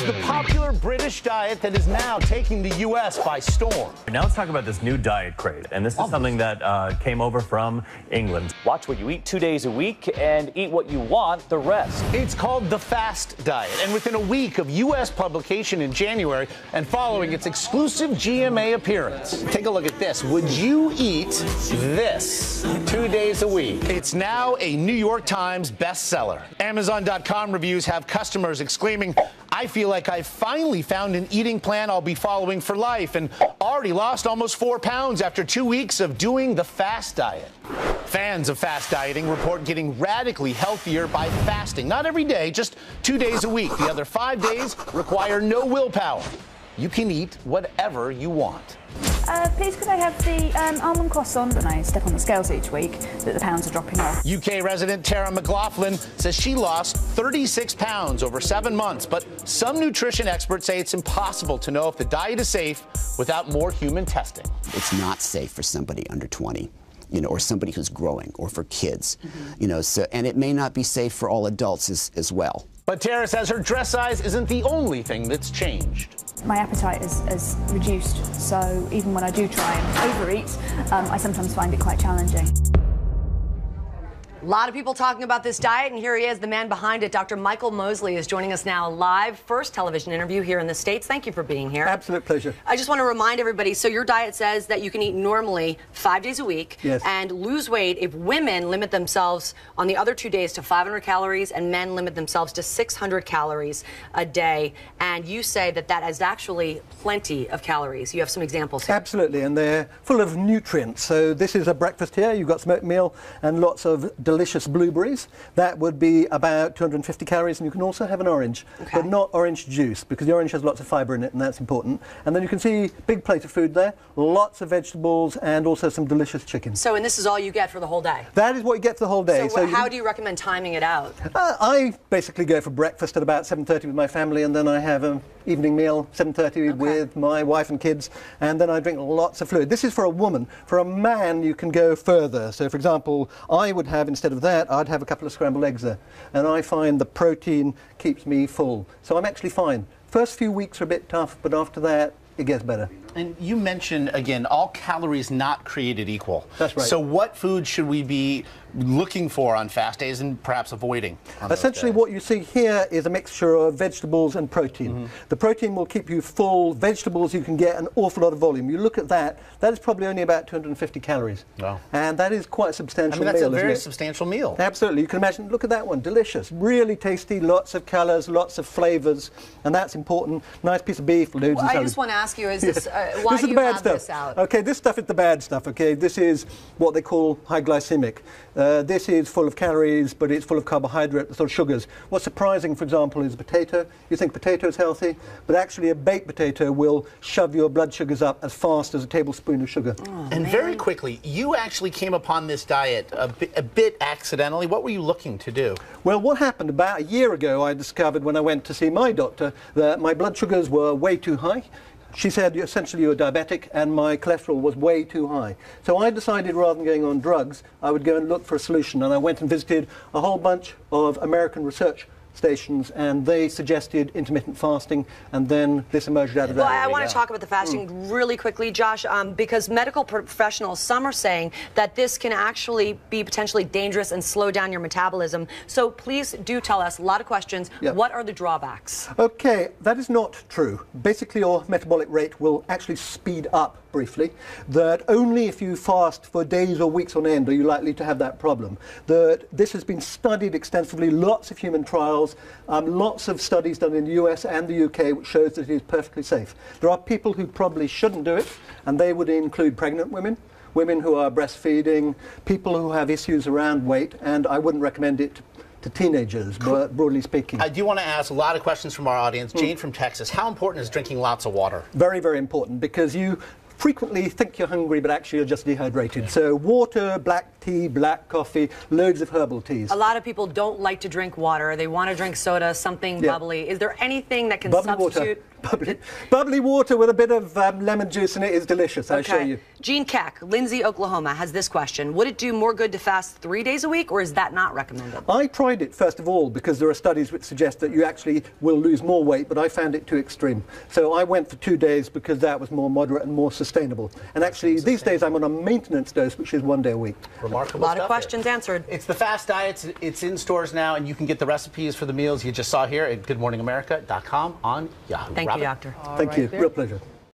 It's the popular British diet that is now taking the U.S. by storm. Now let's talk about this new diet craze, and this is something that came over from England. Watch what you eat 2 days a week and eat what you want the rest. It's called the FAST diet, and within a week of U.S. publication in January and following its exclusive GMA appearance, take a look at this. Would you eat this 2 days a week? It's now a New York Times bestseller. Amazon.com reviews have customers exclaiming, "I feel like I've finally found an eating plan I'll be following for life, and already lost almost 4 pounds after 2 weeks of doing the FAST diet." Fans of fast dieting report getting radically healthier by fasting. Not every day, just 2 days a week. The other 5 days require no willpower. You can eat whatever you want. Please could I have the almond croissant when I step on the scales each week, that the pounds are dropping off? UK resident Tara McLaughlin says she lost 36 pounds over 7 months, but some nutrition experts say it's impossible to know if the diet is safe without more human testing. It's not safe for somebody under 20. Or somebody who's growing, or for kids, and it may not be safe for all adults as well. But Tara says her dress size isn't the only thing that's changed. My appetite is reduced, so even when I do try and overeat, I sometimes find it quite challenging. A lot of people talking about this diet, and here he is, the man behind it. Dr. Michael Mosley is joining us now live. First television interview here in the States. Thank you for being here. Absolute pleasure. I just want to remind everybody, so your diet says that you can eat normally 5 days a week and lose weight if women limit themselves on the other 2 days to 500 calories and men limit themselves to 600 calories a day. And you say that that is actually plenty of calories. You have some examples here. Absolutely, and they're full of nutrients. So this is a breakfast here. You've got smoked meal and lots of delicious blueberries. That would be about 250 calories, and you can also have an orange, but not orange juice, because the orange has lots of fiber in it, and that's important. And then you can see big plate of food there, lots of vegetables, and also some delicious chicken. So, and this is all you get for the whole day? That is what you get for the whole day. So how do you recommend timing it out? I basically go for breakfast at about 7:30 with my family, and then I have an evening meal, 7:30 with my wife and kids, and then I drink lots of fluid. This is for a woman. For a man, you can go further. So, for example, I would have, instead of that, I'd have a couple of scrambled eggs there. And I find the protein keeps me full. So I'm actually fine. First few weeks are a bit tough, but after that, it gets better. And you mentioned, again, all calories not created equal. That's right. So what food should we be looking for on fast days and perhaps avoiding? Essentially what you see here is a mixture of vegetables and protein. The protein will keep you full. Vegetables, you can get an awful lot of volume. You look at that, that is probably only about 250 calories. Wow. And that is quite a substantial meal, that's a isn't very it? substantial meal. Absolutely. You can imagine, look at that one, delicious, really tasty, lots of colours, lots of flavours, and that's important. Nice piece of beef, loads Well, of I salad. just want to ask you, is this, why this do is you the bad have stuff. this out? Okay, this stuff is the bad stuff, okay? This is what they call high glycemic. This is full of calories, but it's full of carbohydrate, sort of sugars. What's surprising, for example, is a potato. You think potato is healthy, but actually a baked potato will shove your blood sugars up as fast as a tablespoon of sugar. And very quickly, you actually came upon this diet a bit accidentally. What were you looking to do? Well, what happened about a year ago, I discovered when I went to see my doctor that my blood sugars were way too high. She said, essentially, you're diabetic, and my cholesterol was way too high. So I decided, rather than going on drugs, I would go and look for a solution. And I went and visited a whole bunch of American research stations, and they suggested intermittent fasting, and then this emerged out of that. Well, I want to talk about the fasting really quickly, Josh, because medical professionals, some are saying that this can actually be potentially dangerous and slow down your metabolism. So please do tell us, a lot of questions, what are the drawbacks? Okay, that is not true. Basically, your metabolic rate will actually speed up briefly, that only if you fast for days or weeks on end are you likely to have that problem. That this has been studied extensively, lots of human trials, lots of studies done in the US and the UK, which shows that it is perfectly safe. There are people who probably shouldn't do it, and they would include pregnant women, women who are breastfeeding, people who have issues around weight, and I wouldn't recommend it to teenagers, but broadly speaking. I do want to ask a lot of questions from our audience. Jane from Texas, how important is drinking lots of water? Very, very important, because you frequently think you're hungry, but actually you're just dehydrated. So water, black tea, black coffee, loads of herbal teas. A lot of people don't like to drink water. They want to drink soda, something bubbly. Is there anything that can bubbly substitute? Water. Bubbly water with a bit of lemon juice in it is delicious, I assure you. Gene Keck, Lindsay, Oklahoma, has this question. Would it do more good to fast 3 days a week, or is that not recommended? I tried it, first of all, because there are studies which suggest that you actually will lose more weight, but I found it too extreme. So I went for 2 days because that was more moderate and more sustainable. And actually, these days I'm on a maintenance dose, which is 1 day a week. Remarkable A lot of stuff questions here. answered. It's the Fast Diet. It's in stores now, and you can get the recipes for the meals you just saw here at GoodMorningAmerica.com on Yahoo. Thank you, Doctor. Thank you. Real pleasure.